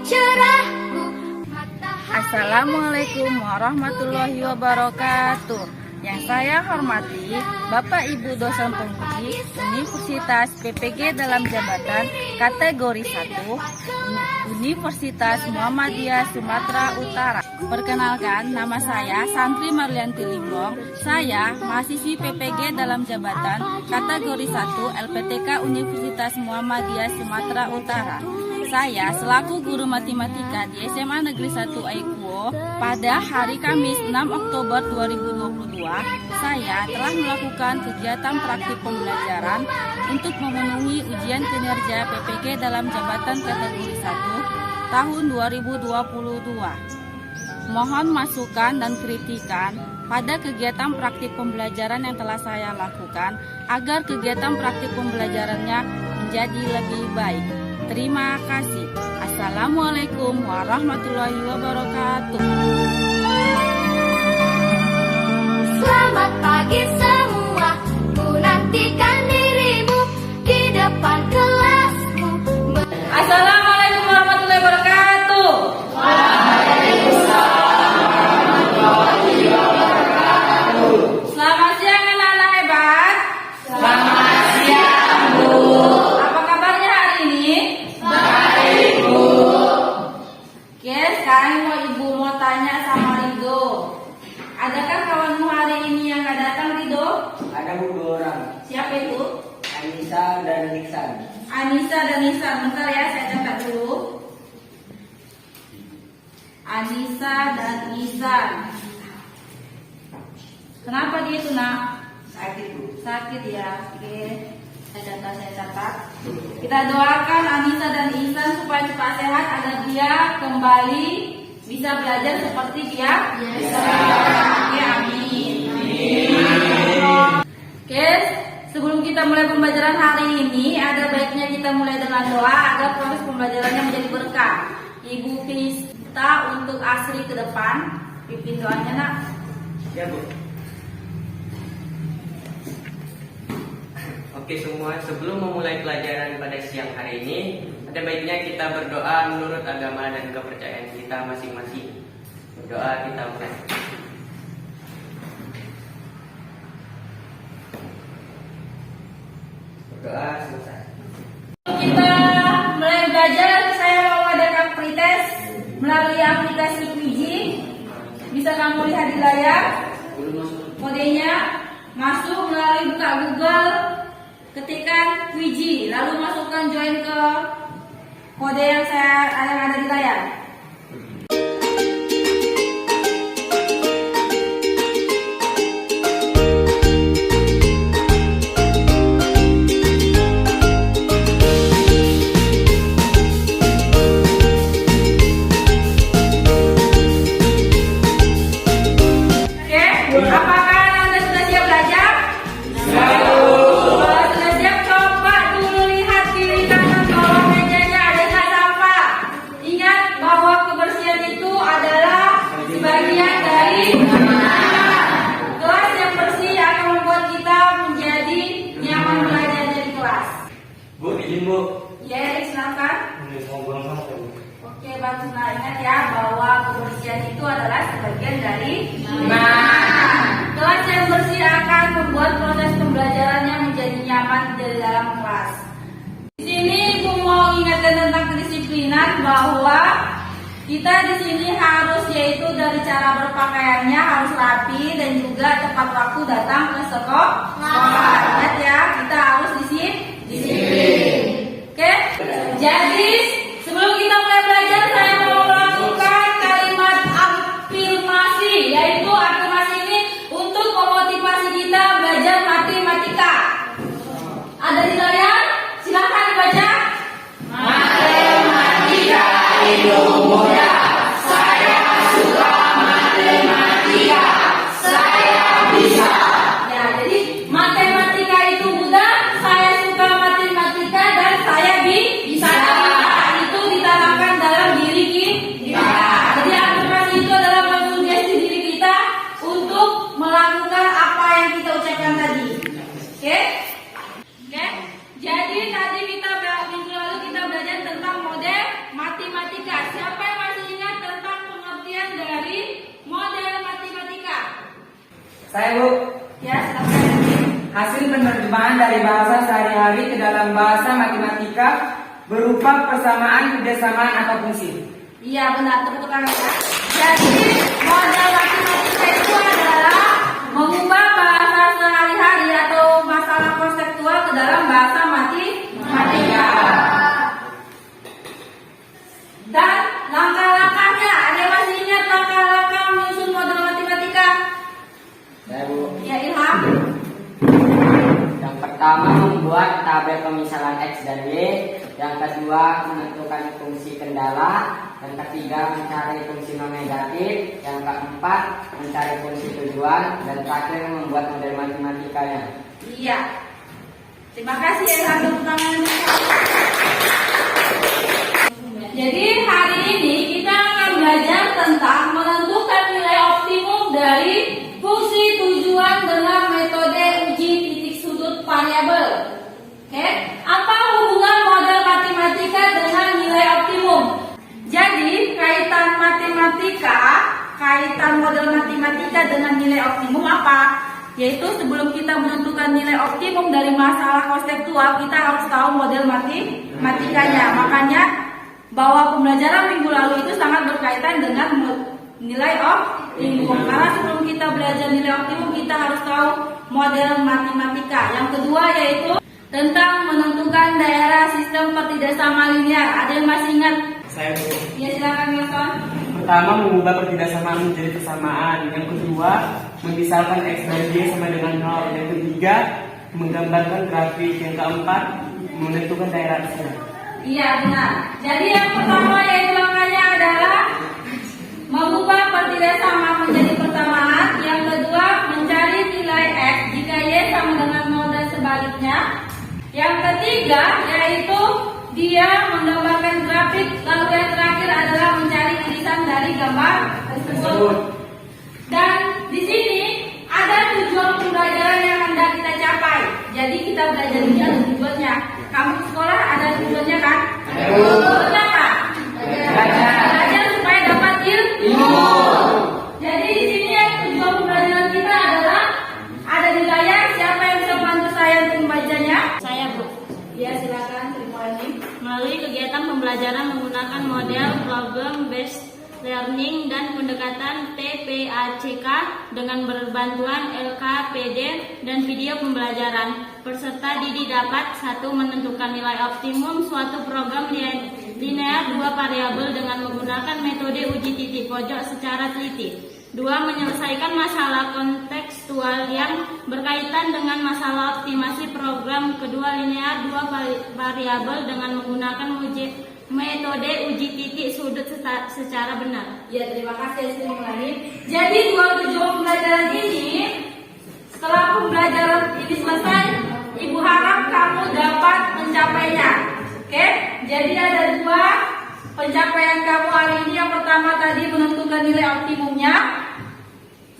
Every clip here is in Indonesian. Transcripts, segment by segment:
cerahku. Assalamualaikum warahmatullahi wabarakatuh. Yang saya hormati Bapak Ibu dosen penguji Universitas PPG dalam jabatan kategori 1 Universitas Muhammadiyah Sumatera Utara. Perkenalkan, nama saya Santri Marlianti Limbong. Saya mahasiswi PPG dalam jabatan kategori 1 LPTK Universitas Muhammadiyah Sumatera Utara. Saya selaku guru matematika di SMA Negeri 1 Aikuo pada hari Kamis 6 Oktober 2022, saya telah melakukan kegiatan praktik pembelajaran untuk memenuhi ujian kinerja PPG dalam jabatan kategori 1 tahun 2022. Mohon masukan dan kritikan pada kegiatan praktik pembelajaran yang telah saya lakukan agar kegiatan praktik pembelajarannya menjadi lebih baik. Terima kasih. Assalamualaikum warahmatullahi wabarakatuh. Selamat pagi semua, ku nantikan dirimu di depan kelasmu. Assalamualaikum warahmatullahi wabarakatuh. Selamat siang anak-anak hebat. Selamat siang, Bu. Apa kabarnya hari ini? Baik, Bu. Oke, sekarang Ibu mau tanya sama Rido. Adakah kawanmu hari ini yang gak datang, Rido? Ada Bu, 2 orang. Siapa itu? Anissa dan Niksan. Anissa dan Nisan. Bentar ya, saya catat dulu. Anissa dan Nisan. Kenapa dia itu, nak? Sakit Bu. Sakit ya. Oke, saya catat. Kita doakan Anissa dan Ihsan supaya cepat sehat agar dia kembali bisa belajar seperti dia. Oke, amin. Oke, sebelum kita mulai pembelajaran hari ini, ada baiknya kita mulai dengan doa agar proses pembelajarannya menjadi berkah. Ibu Pista untuk Asri ke depan. Pimpin doanya, nak. Ya Bu. Oke semua, sebelum memulai pelajaran pada siang hari ini, ada baiknya kita berdoa menurut agama dan kepercayaan kita masing-masing. Berdoa, kita mulai. Berdoa selesai. Kita mulai belajar, saya mau adakan pretest melalui aplikasi Quiji. Bisa kamu lihat di layar. Kodenya masuk melalui buka Google, ketikkan Quiji, lalu masukkan join ke kode yang ada di layar. Oke, bagus. Nah, ingat ya bahwa kebersihan itu adalah sebagian dari iman. Kelas yang bersih akan membuat proses pembelajarannya menjadi nyaman di dalam kelas. Di sini Ibu mau ingatkan tentang kedisiplinan bahwa kita di sini harus, yaitu dari cara berpakaiannya harus rapi dan juga tepat waktu datang ke sekolah. Ingat ya, kita harus disiplin. Oke? Jadi sebelum kita mulai belajar, saya mau melakukan kalimat afirmasi, yaitu afirmasi ini untuk memotivasi kita belajar matematika. Ada di layar? Silakan dibaca. Matematika ilmu mudah. Saya suka matematika. Saya bisa. Ya, jadi matematika itu mudah. Saya Bu, Ya, silakan. hasil penerjemahan dari bahasa sehari-hari ke dalam bahasa matematika berupa persamaan, kebersamaan atau fungsi. Iya benar, tepuk tangan ya. Jadi model matematika itu adalah mengubah bahasa sehari-hari atau masalah konseptual ke dalam bahasa matematika. Dan langkah-langkahnya, ada yang masih ingat langkah-langkah menyusun model matematika? Saya Bu. Ya Ilham. Yang pertama membuat tabel pemisahan X dan Y. Yang kedua menentukan fungsi kendala. Yang ketiga mencari fungsi non negatif. Yang keempat mencari fungsi tujuan. Dan terakhir membuat model matematikanya. Iya. Terima kasih Ilham, tepuk tangan. Jadi hari ini kita akan belajar tentang menentukan nilai optimum dari fungsi tujuan dengan metode uji titik sudut variabel. Oke, apa hubungan model matematika dengan nilai optimum? Jadi kaitan model matematika dengan nilai optimum apa? Yaitu sebelum kita menentukan nilai optimum dari masalah konseptual, kita harus tahu model matematikanya. Makanya bahwa pembelajaran minggu lalu itu sangat berkaitan dengan nilai optimum. Karena sebelum kita belajar nilai optimum, kita harus tahu model matematika. Yang kedua yaitu tentang menentukan daerah sistem pertidaksamaan linear. Ada yang masih ingat? Saya Bu. Ya silakan Wilson. Pertama, mengubah pertidaksamaan menjadi persamaan. Yang kedua, memisahkan X dan Y sama dengan 0. Yang ketiga, menggambarkan grafik. Yang keempat, menentukan daerah sistem. Iya benar. Jadi yang pertama yaitu langkahnya adalah mengubah pertidaksamaan menjadi persamaan. Yang kedua mencari nilai X jika Y sama dengan 0 dan sebaliknya. Yang ketiga yaitu dia menggambarkan grafik. Lalu yang terakhir adalah mencari irisan dari gambar tersebut. Dan di sini ada tujuan pembelajaran yang hendak kita capai. Jadi kita belajar ini ada tujuannya. Kamu sekolah ada tujuannya kan? Tujuannya apa? Belajar supaya dapat ilmu. Jadi di sini yang tujuan pembelajaran kita adalah ada nilainya. Siapa yang bisa bantu saya untuk membacanya? Saya Bu. Ya silakan, terima kasih. Melalui kegiatan pembelajaran menggunakan model problem based learning dan pendekatan TPACK dengan berbantuan LKPD dan video pembelajaran, peserta didik dapat 1. Menentukan nilai optimum suatu program linear 2 variabel dengan menggunakan metode uji titik pojok secara teliti. 2. Menyelesaikan masalah kontekstual yang berkaitan dengan masalah optimasi program kedua linear 2 variabel dengan menggunakan metode uji titik sudut secara benar. Ya terima kasih Sri Mulani. Jadi dua tujuan pembelajaran ini, setelah pembelajaran ini selesai, Ibu harap kamu dapat mencapainya. Oke? Jadi ada 2 pencapaian kamu hari ini. Yang pertama tadi menentukan nilai optimumnya.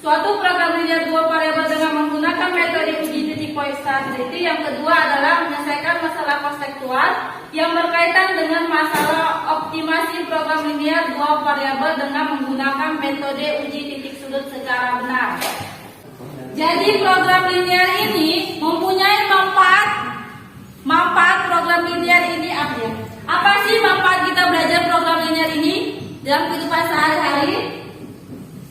Suatu program linear 2 variabel dengan menggunakan metode uji titik point stability. Yang kedua adalah menyelesaikan masalah konseptual yang berkaitan dengan masalah optimasi program linear 2 variabel dengan menggunakan metode uji titik sudut secara benar. Jadi program linear ini mempunyai manfaat program linear ini apa ya? Apa sih manfaat kita belajar program linear ini dalam kehidupan sehari-hari?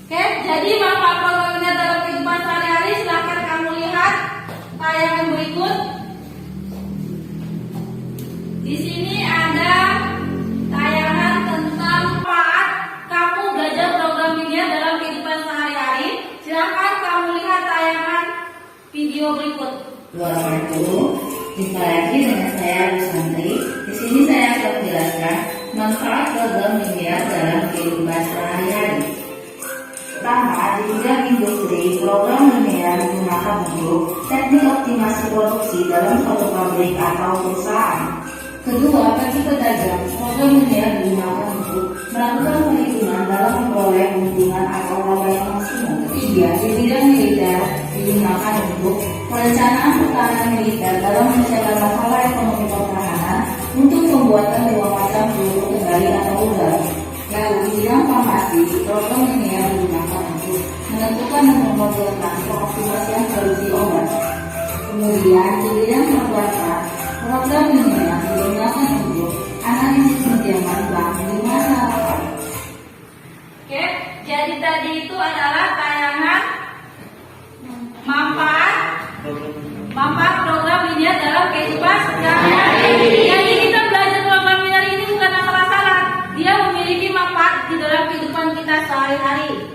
Oke, jadi manfaat program linear dalam kehidupan sehari-hari, silahkan kamu lihat tayangan berikut. Di sini ada tayangan tentang manfaat kamu belajar program linear dalam kehidupan sehari-hari. Silahkan kamu lihat tayangan video berikut. 210. Jumpa lagi dengan saya Rusantri. Di sini saya akan menjelaskan manfaat program linear dalam kehidupan sehari-hari. Pertama, di bidang industri, program linear menggunakan untuk teknik optimasi produksi dalam suatu pabrik atau perusahaan. Kedua, bagi pedagang, program linear digunakan untuk melakukan perhitungan dalam memperoleh keuntungan atau laba yang maksimum. Ketiga, di bidang militer digunakan untuk perencanaan pertahanan militer dalam menyelesaikan masalah ekonomi pertahanan untuk pembuatan 2 macam peluru kendali atau udara. Lalu di bidang farmasi, program linear digunakan untuk menentukan dan memodelkan profil Kemudian di bidang pembuatan, program ini digunakan untuk analisis pinjaman bank di masyarakat. Oke, jadi tadi itu adalah tayangan manfaat program linear dalam kehidupan sehari-hari. Jadi kita belajar program linear ini bukan salah, dia memiliki manfaat di dalam kehidupan kita sehari-hari.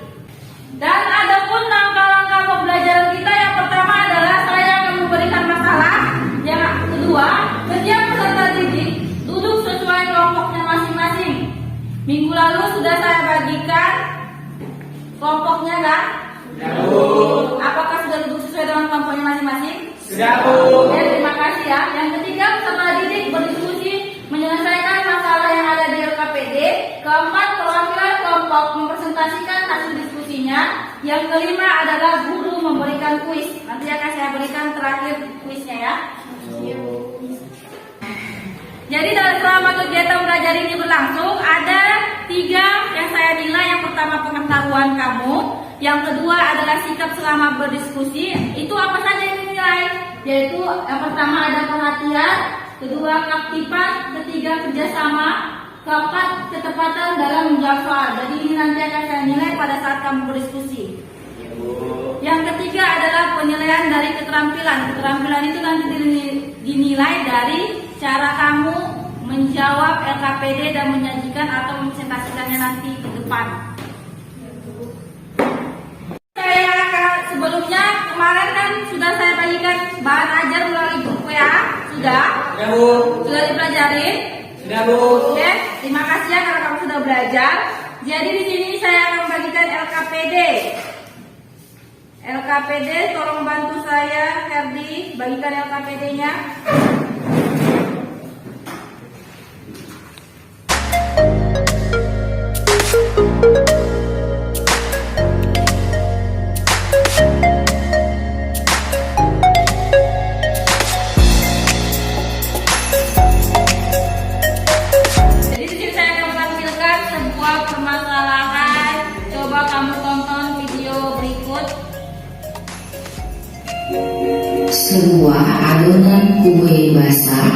Dan ada pun langkah-langkah pembelajaran kita. Yang pertama adalah saya akan memberikan masalah. Yang kedua, setiap peserta didik duduk sesuai kelompoknya masing-masing. Minggu lalu sudah saya bagikan kelompoknya kan? Apakah sudah duduk sesuai dengan kelompoknya masing-masing? Sudah, Bu. Oke, terima kasih ya. Yang ketiga, peserta didik berdiskusi menyelesaikan masalah yang ada di LKPD. Keempat, perwakilan kelompok mempresentasikan hasil diskusinya. Yang kelima adalah guru memberikan kuis. Nanti akan saya berikan terakhir kuisnya ya. Jadi dalam selama kegiatan belajar ini berlangsung, ada 3 yang saya nilai. Yang pertama, pengetahuan kamu. Yang kedua adalah sikap selama berdiskusi. Itu apa saja yang dinilai? Yaitu yang pertama ada perhatian, kedua keaktifan, ketiga kerjasama, keempat ketepatan dalam menjawab soal. Jadi ini nanti akan saya nilai pada saat kamu berdiskusi. Yang ketiga adalah penilaian dari keterampilan. Keterampilan itu nanti dinilai dari cara kamu menjawab LKPD dan menyajikan atau mempresentasikannya nanti ke depan. Sebelumnya kemarin kan sudah saya bagikan bahan ajar melalui grup WA. Sudah? Sudah, Bu. Sudah dipelajarin? Sudah, Bu. Oke, terima kasih ya karena kamu sudah belajar. Jadi di sini saya akan membagikan LKPD. LKPD, tolong bantu saya, Herdi, bagikan LKPD-nya. Jadi di sini saya akan menampilkan sebuah permasalahan. Coba kamu tonton video berikut. Sebuah adonan kue basah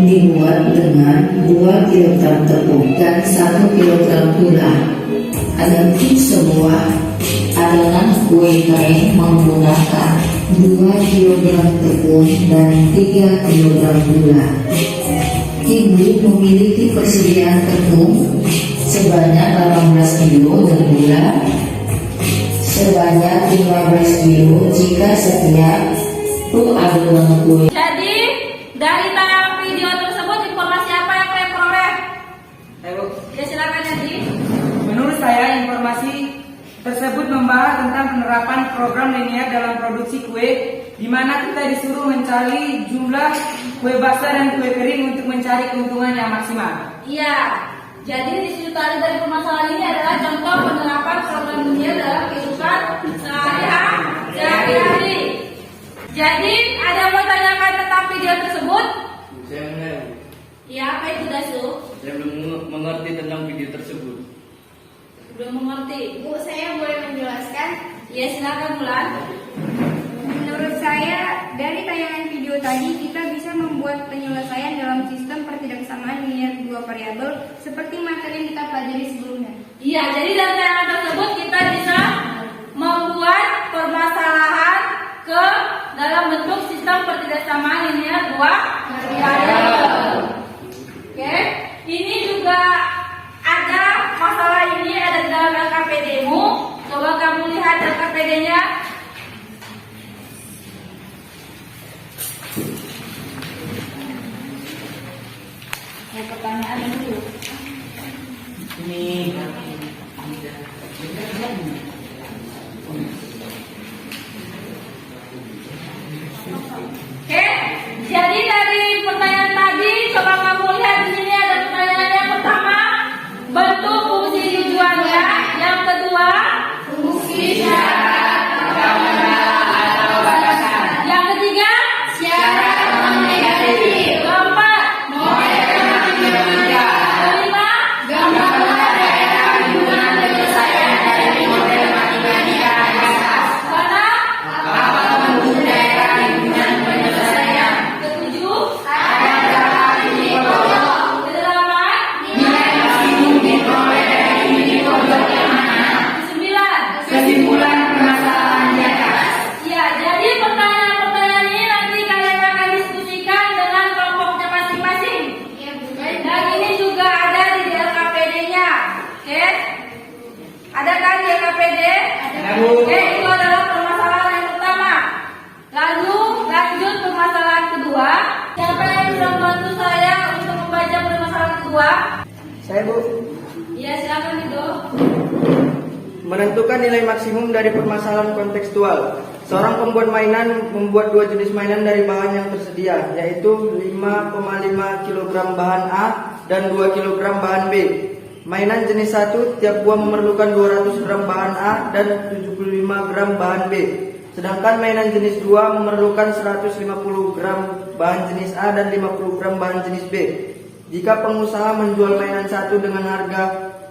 dibuat dengan 2 kg tepung dan 1 kg gula. Adapun sebuah adonan kue kering menggunakan 2 kg tepung dan 3 kg gula. Ibu memiliki persediaan tepung sebanyak 18 kg dan gula sebanyak 15 kg jika setiap adonan kue. Jadi dari tayangan video tersebut informasi apa yang kalian peroleh? Ayo, Bu. Ya silakan Herdi. Menurut saya, informasi tersebut membahas tentang penerapan program linear dalam produksi kue, di mana kita disuruh mencari jumlah kue basah dan kue kering untuk mencari keuntungan yang maksimal. Iya. Jadi di situ tadi dari permasalahan ini adalah contoh penerapan program linear dalam kehidupan sehari-hari. Jadi ada yang mau tanyakan tentang video tersebut? Saya mengenai. Iya, apa itu Dasu? Saya belum mengerti tentang video tersebut. Belum mengerti. Bu, saya boleh menjelaskan? Iya, silakan Bulan. Menurut saya, dari tayangan video tadi kita bisa membuat penyelesaian dalam sistem pertidaksamaan linear 2 variabel seperti materi yang kita pelajari sebelumnya. Iya, jadi dari tayangan tersebut kita bisa membuat permasalahan ke dalam bentuk sistem pertidaksamaan linear 2 variabel. Oke, ini juga ada masalah ini ada di dalam LKPD-mu. Coba kamu lihat LKPD-nya. Ya, pertanyaan dulu. Ini Oke, jadi dari pertanyaan tadi, coba kamu lihat di sini ada pertanyaan yang pertama, bentuk fungsi tujuannya. Yang kedua, fungsi syarat atau batasan. Yang ketiga, syarat non-negatif. Keempat, model matematika. Kelima, gambaran daerah hubungan penyelesaian dari model matematika. Ada kan JKPD? Oke, itu adalah permasalahan yang pertama. Lalu lanjut permasalahan kedua. Siapa yang bisa membantu saya untuk membaca permasalahan kedua? Saya, Bu. Iya, silakan Ido. Menentukan nilai maksimum dari permasalahan kontekstual. Seorang pembuat mainan membuat dua jenis mainan dari bahan yang tersedia, yaitu 5,5 kg bahan A dan 2 kg bahan B. Mainan jenis 1, tiap buah memerlukan 200 gram bahan A dan 75 gram bahan B. Sedangkan mainan jenis 2 memerlukan 150 gram bahan jenis A dan 50 gram bahan jenis B. Jika pengusaha menjual mainan 1 dengan harga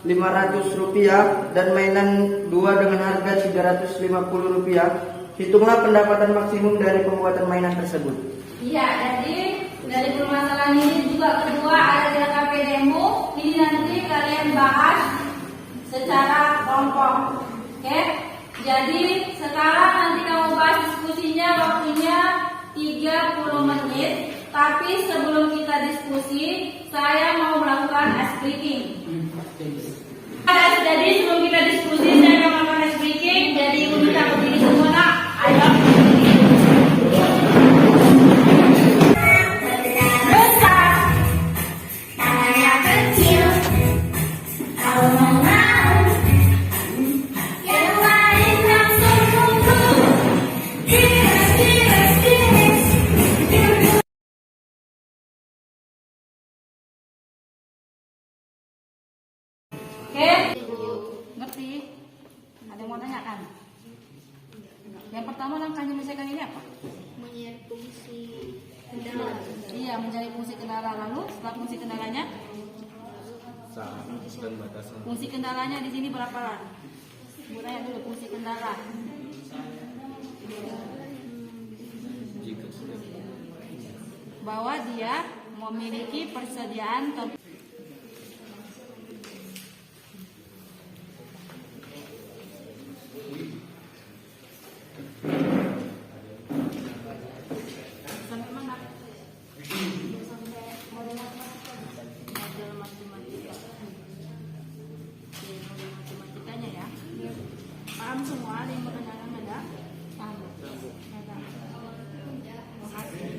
Rp500 dan mainan 2 dengan harga Rp350, hitunglah pendapatan maksimum dari pembuatan mainan tersebut. Iya, jadi dari permasalahan ini juga kedua ada JKPD-mu. Ini nanti kalian bahas secara kelompok. Oke? Jadi sekarang nanti kamu bahas diskusinya, waktunya 30 menit. Tapi sebelum kita diskusi, saya mau melakukan ice breaking. Jadi sebelum kita diskusi, saya akan melakukan ice breaking. Jadi untuk tak berdiri semua, nak. Ayo. Besar, tangannya kecil. Kalau mau, yang lain langsung kumpul. Oke, ngerti? Ada yang mau tanya kan? Yang pertama langkah menyelesaikan ini apa? Mencari fungsi kendala. Iya, mencari fungsi kendala. Lalu setelah fungsi kendalanya, dan batasan. fungsi kendalanya di sini berapa lah? Bu tanya dulu fungsi kendala. Jika sudah Bahwa dia memiliki persediaan sampai mana? Model matematika. Oke, model matematikanya ya. Paham semua? Ada yang bertanya ada? Paham? Ada. Makasih.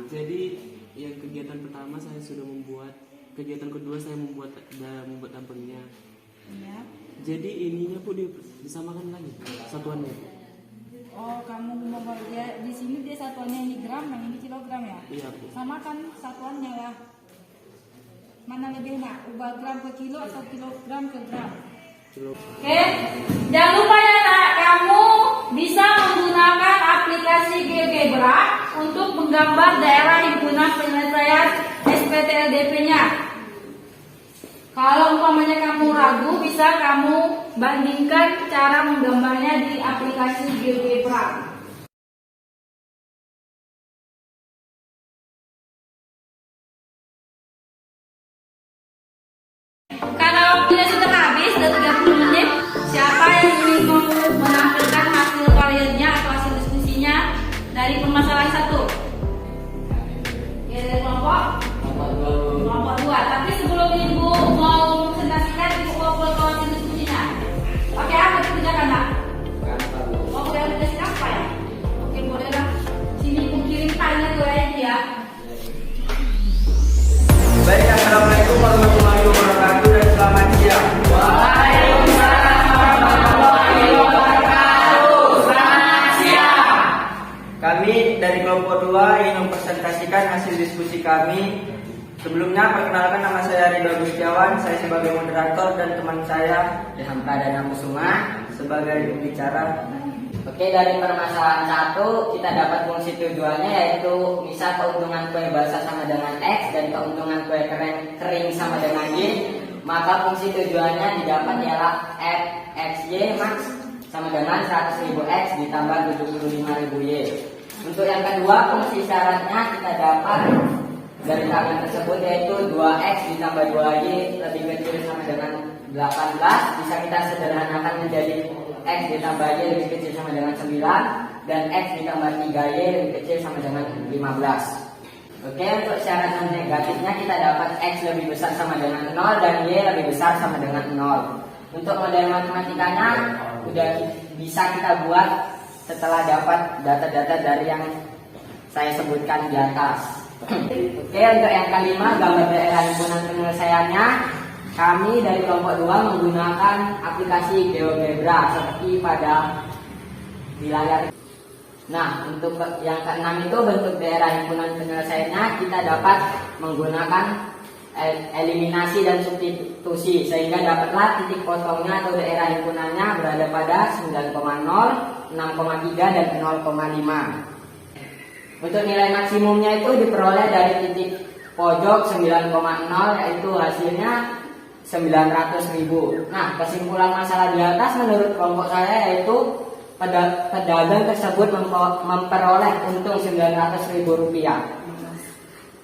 Jadi yang kegiatan pertama saya sudah membuat, kegiatan kedua saya membuat tampangnya. Ya. Jadi ininya pun disamakan lagi satuannya. Oh, kamu mau dia di sini dia satuannya ini gram, yang ini kilogram ya? Iya, Bu. Sama kan satuannya ya. Mana lebih enak? Ubah gram ke kilo atau kilogram ke gram? Kilo. Oke, jangan lupa ya nak, kamu bisa menggunakan aplikasi GeoGebra untuk menggambar daerah himpunan penyelesaian SPTLDP-nya. Kalau umpamanya kamu ragu, bisa kamu bandingkan cara menggambarnya di aplikasi GeoGebra. Karena waktunya sudah habis, sudah 30 menit. Siapa yang ingin menampilkan hasil karyanya atau hasil diskusinya dari permasalahan 1? Ya, dari kelompok? Kelompok 2. Tapi sebelum ibu mau presentasikan, ibu mau hasil diskusinya. Oke, apa dikerjakan nak? Mau presentasi apa ya? Oke, boleh lah. Sini ibu kirim filenya tuh ya. Baik, assalamualaikum warahmatullahi wabarakatuh dan selamat siang. Waalaikumsalam warahmatullahi wabarakatuh. Selamat siang. Kami dari kelompok 2 ingin mempresentasikan hasil diskusi kami. Sebelumnya perkenalkan, nama saya Ridho Gustiawan, saya sebagai moderator dan teman saya Ilham Pradana Kusuma. sebagai pembicara. Oke, dari permasalahan 1 kita dapat fungsi tujuannya, yaitu misal keuntungan kue basah sama dengan X dan keuntungan kue kering sama dengan Y, maka fungsi tujuannya didapat ialah FXY max sama dengan 100.000 X ditambah 75.000 Y. Untuk yang kedua, fungsi syaratnya kita dapat dari tabel tersebut, yaitu 2X ditambah 2Y lebih kecil sama dengan 18, bisa kita sederhanakan menjadi X ditambah Y lebih kecil sama dengan 9 dan X ditambah 3Y lebih kecil sama dengan 15. Oke, untuk syarat non negatifnya kita dapat X lebih besar sama dengan 0 dan Y lebih besar sama dengan 0. Untuk model matematikanya udah bisa kita buat setelah dapat data-data dari yang saya sebutkan di atas. Oke, untuk yang kelima, gambar daerah himpunan penyelesaiannya. Kami dari kelompok 2 menggunakan aplikasi GeoGebra seperti pada di layar. Nah, untuk yang keenam itu bentuk daerah himpunan penyelesaiannya kita dapat menggunakan eliminasi dan substitusi sehingga dapatlah titik potongnya atau daerah himpunannya berada pada 9,0, 6,3 dan 0,5. Untuk nilai maksimumnya itu diperoleh dari titik pojok 9,0 yaitu hasilnya 900.000. Nah, kesimpulan masalah di atas menurut kelompok saya yaitu pedagang tersebut memperoleh untung Rp900.000.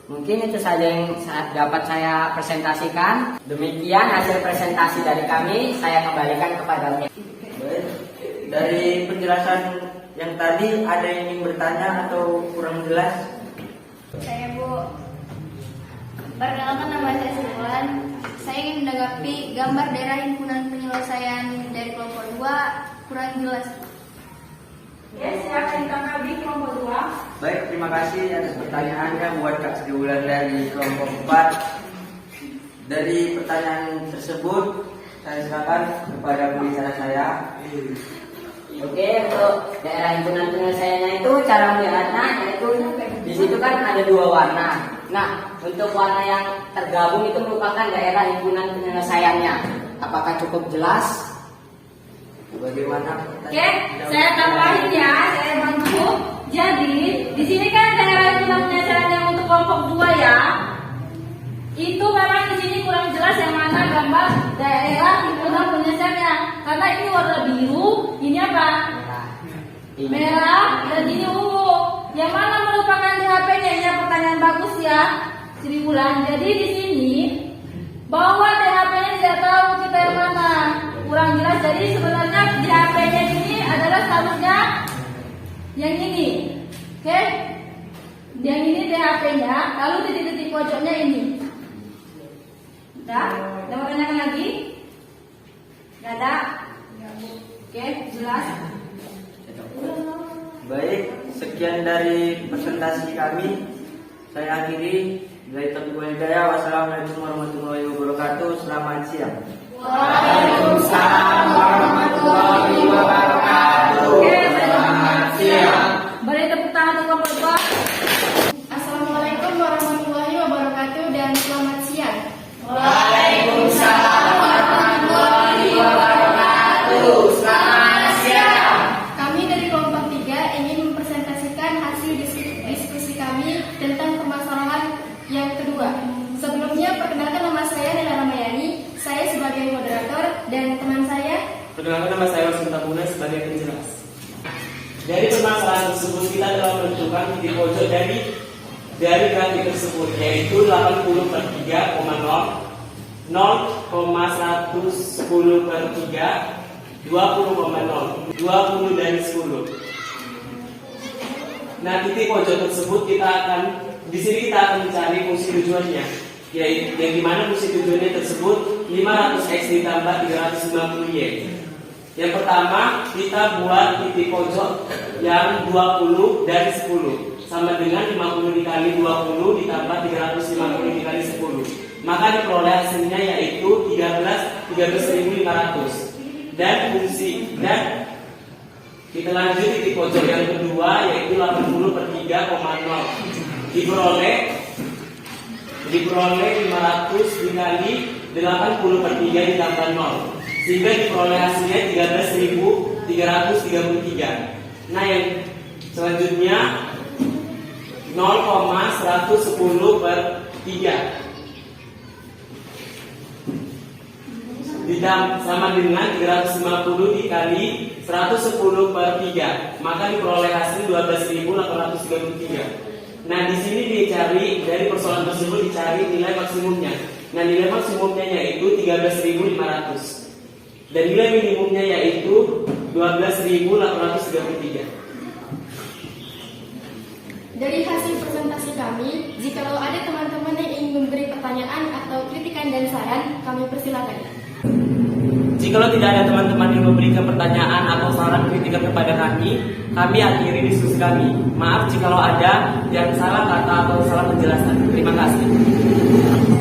Mungkin itu saja yang dapat saya presentasikan. Demikian hasil presentasi dari kami. Saya kembalikan kepada Dari penjelasan yang tadi ada yang ingin bertanya atau kurang jelas? Saya Bu. Perkenalkan nama saya Sirwan. Saya ingin menanggapi gambar daerah himpunan penyelesaian dari kelompok 2 kurang jelas. Oke, silakan ditanggapi kelompok 2. Baik, terima kasih atas pertanyaannya buat Kak Sri Wulan dari kelompok 4. Dari pertanyaan tersebut, saya silakan kepada pembicara saya. Oke, untuk daerah himpunan penyelesaiannya itu cara melihatnya yaitu di situ kan ada 2 warna. Nah, untuk warna yang tergabung itu merupakan daerah himpunan penyelesaiannya. Apakah cukup jelas? Bagaimana? Oke, saya tambahin ya, saya bantu. Jadi, di sini kan daerah himpunan penyelesaian yang untuk kelompok 2 ya. Itu memang di sini kurang jelas yang mana gambar daerah himpunan penyelesaiannya. Karena ini warna biru, ini apa? Merah dan ini ungu. Yang mana merupakan di HP-nya? Ya, pertanyaan bagus ya, Sri Wulan. Jadi di sini bahwa di HP-nya tidak tahu kita yang mana. Kurang jelas. Jadi sebenarnya di HP-nya ini adalah seharusnya yang ini. Oke? Yang ini di HP-nya, lalu titik-titik pojoknya ini. Udah? Ada mau tanyakan lagi? Gak ada? Oke, jelas. Baik, sekian dari presentasi kami. Saya akhiri. Dari Taufiq wal Hidayah. Wassalamualaikum warahmatullahi wabarakatuh. Selamat siang. Waalaikumsalam warahmatullahi wabarakatuh. Selamat siang. Beri tepuk tangan untuk kelompok 2. Assalamualaikum warahmatullahi wabarakatuh dan selamat siang. Waalaikumsalam warahmatullahi wabarakatuh. Selamat siang. Kami dari kelompok 3 ingin mempresentasikan hasil diskusi kami tentang permasalahan yang kedua. Sebelumnya, perkenalkan nama saya Nela Ramayani. Saya sebagai moderator dan teman saya. Perkenalkan nama saya Wasinta Muna sebagai penjelas. Dari permasalahan tersebut kita telah menentukan titik pojok dari grafik tersebut yaitu 80/3,0, 0,110/3, 20,0, 20 dari 10. Nah, titik pojok tersebut di sini kita akan mencari fungsi tujuannya, yaitu yang dimana fungsi tujuannya tersebut 500x ditambah 350y. Yang pertama kita buat titik pojok yang 20 dari 10 sama dengan 50 dikali 20 ditambah 350 dikali 10. Maka diperoleh hasilnya yaitu 13.500. Dan kita lanjut titik pojok yang kedua yaitu 80/3,0. Diperoleh 500 dikali 80/3 ditambah 0 sehingga diperoleh hasilnya 13.333. Nah, yang selanjutnya 0,110/3 sama dengan 350 dikali 110/3, maka diperoleh hasil 12.833. Nah, di sini dicari dari persoalan tersebut dicari nilai maksimumnya. Nah, nilai maksimumnya yaitu 13.500 dan nilai minimumnya yaitu 12.833. Dari hasil presentasi kami. Jikalau ada teman-teman yang ingin memberi pertanyaan atau kritikan dan saran, kami persilakan. Jikalau tidak ada teman-teman yang memberikan pertanyaan atau saran kritikan kepada kami akhiri diskusi kami. Maaf jikalau ada yang salah kata atau salah penjelasan. Terima kasih.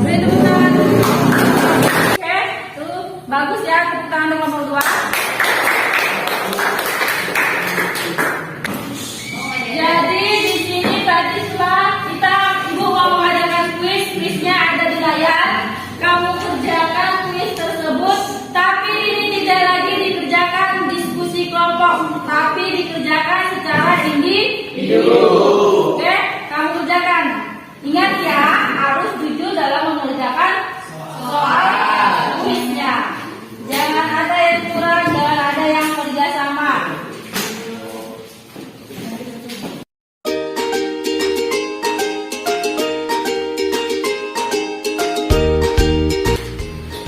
Beri tepuk tangan. Oke, tuh bagus ya tepuk tangan untuk nomor 2. Jadi di sini tadi setelah Ibu mau mengadakan kuisnya ada di layar. Kamu kerjakan kuis tersebut, tapi ini tidak lagi dikerjakan diskusi kelompok, tapi dikerjakan secara individu. Oke, kamu kerjakan. Ingat ya, harus jujur dalam mengerjakan soal kuisnya. Jangan ada yang kurang, jangan ada yang kerjasama.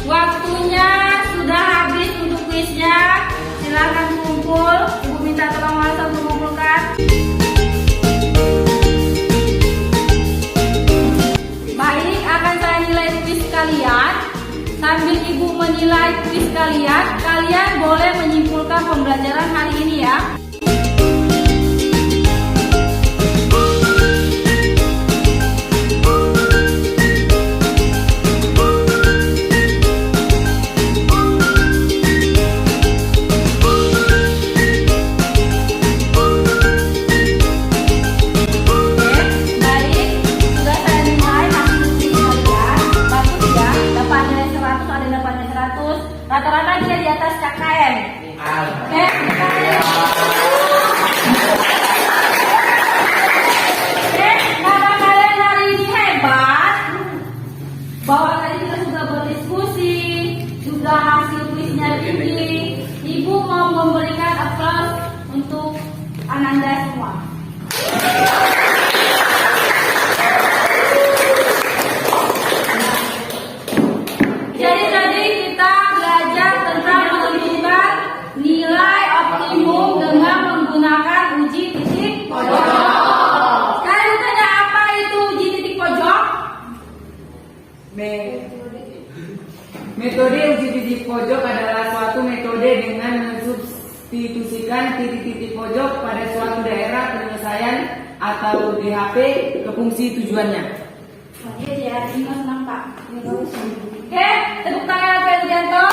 Waktunya sudah habis untuk kuisnya. Silakan kumpul. Ibu minta tolong langsung mengumpulkan. Baik, akan saya nilai kuis kalian. Sambil Ibu menilai kuis kalian, kalian boleh menyimpulkan pembelajaran hari ini ya. Rata-rata dia di atas KKM. Oke, karena kalian hari ini hebat, bahwa tadi kita sudah berdiskusi, juga hasil kuisnya tinggi. Ibu mau memberikan aplaus untuk Ananda semua. Jadi tadi kita belajar tentang menentukan nilai optimum dengan menggunakan uji titik pojok. Sekarang ditanya apa itu uji titik pojok? Metode uji titik pojok adalah suatu metode dengan mensubstitusikan titik-titik pojok pada suatu daerah penyelesaian atau DHP ke fungsi tujuannya. Oke, ya, ini senang Pak. Oke, tepuk tangan Pak Wijanto.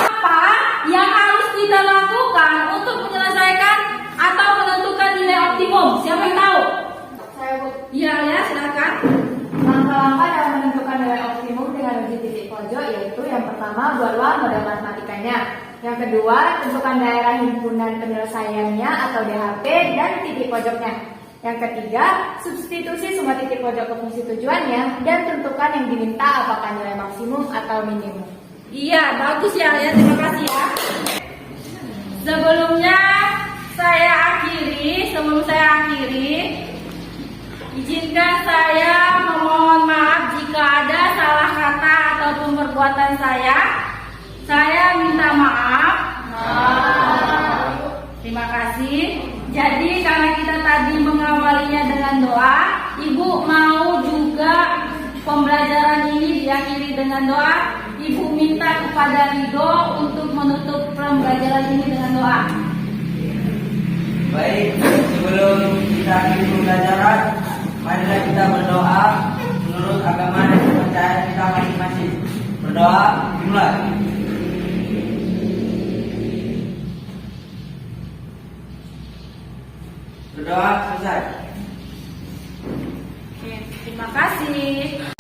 Apa yang harus kita lakukan untuk menyelesaikan atau menentukan nilai optimum? Siapa yang tahu? Saya Bu. Iya ya, silakan. Langkah-langkah dalam menentukan nilai optimum dengan uji titik pojok yaitu yang pertama, buatlah model matematikanya. Yang kedua, tentukan daerah himpunan penyelesaiannya atau DHP dan titik pojoknya. Yang ketiga, substitusi semua titik pojok ke fungsi tujuannya dan tentukan yang diminta apakah nilai maksimum atau minimum. Iya, bagus ya, terima kasih ya. Sebelum saya akhiri, izinkan saya memohon maaf jika ada salah kata ataupun perbuatan saya. Saya minta maaf. Terima kasih. Jadi karena kita tadi mengawalinya dengan doa, Ibu mau juga pembelajaran ini diakhiri dengan doa. Ibu minta kepada Ridho untuk menutup pembelajaran ini dengan doa. Baik, sebelum kita akhiri pembelajaran, marilah kita berdoa menurut agama dan kepercayaan kita masing-masing. Berdoa dimulai. Berdoa selesai. Oke, terima kasih.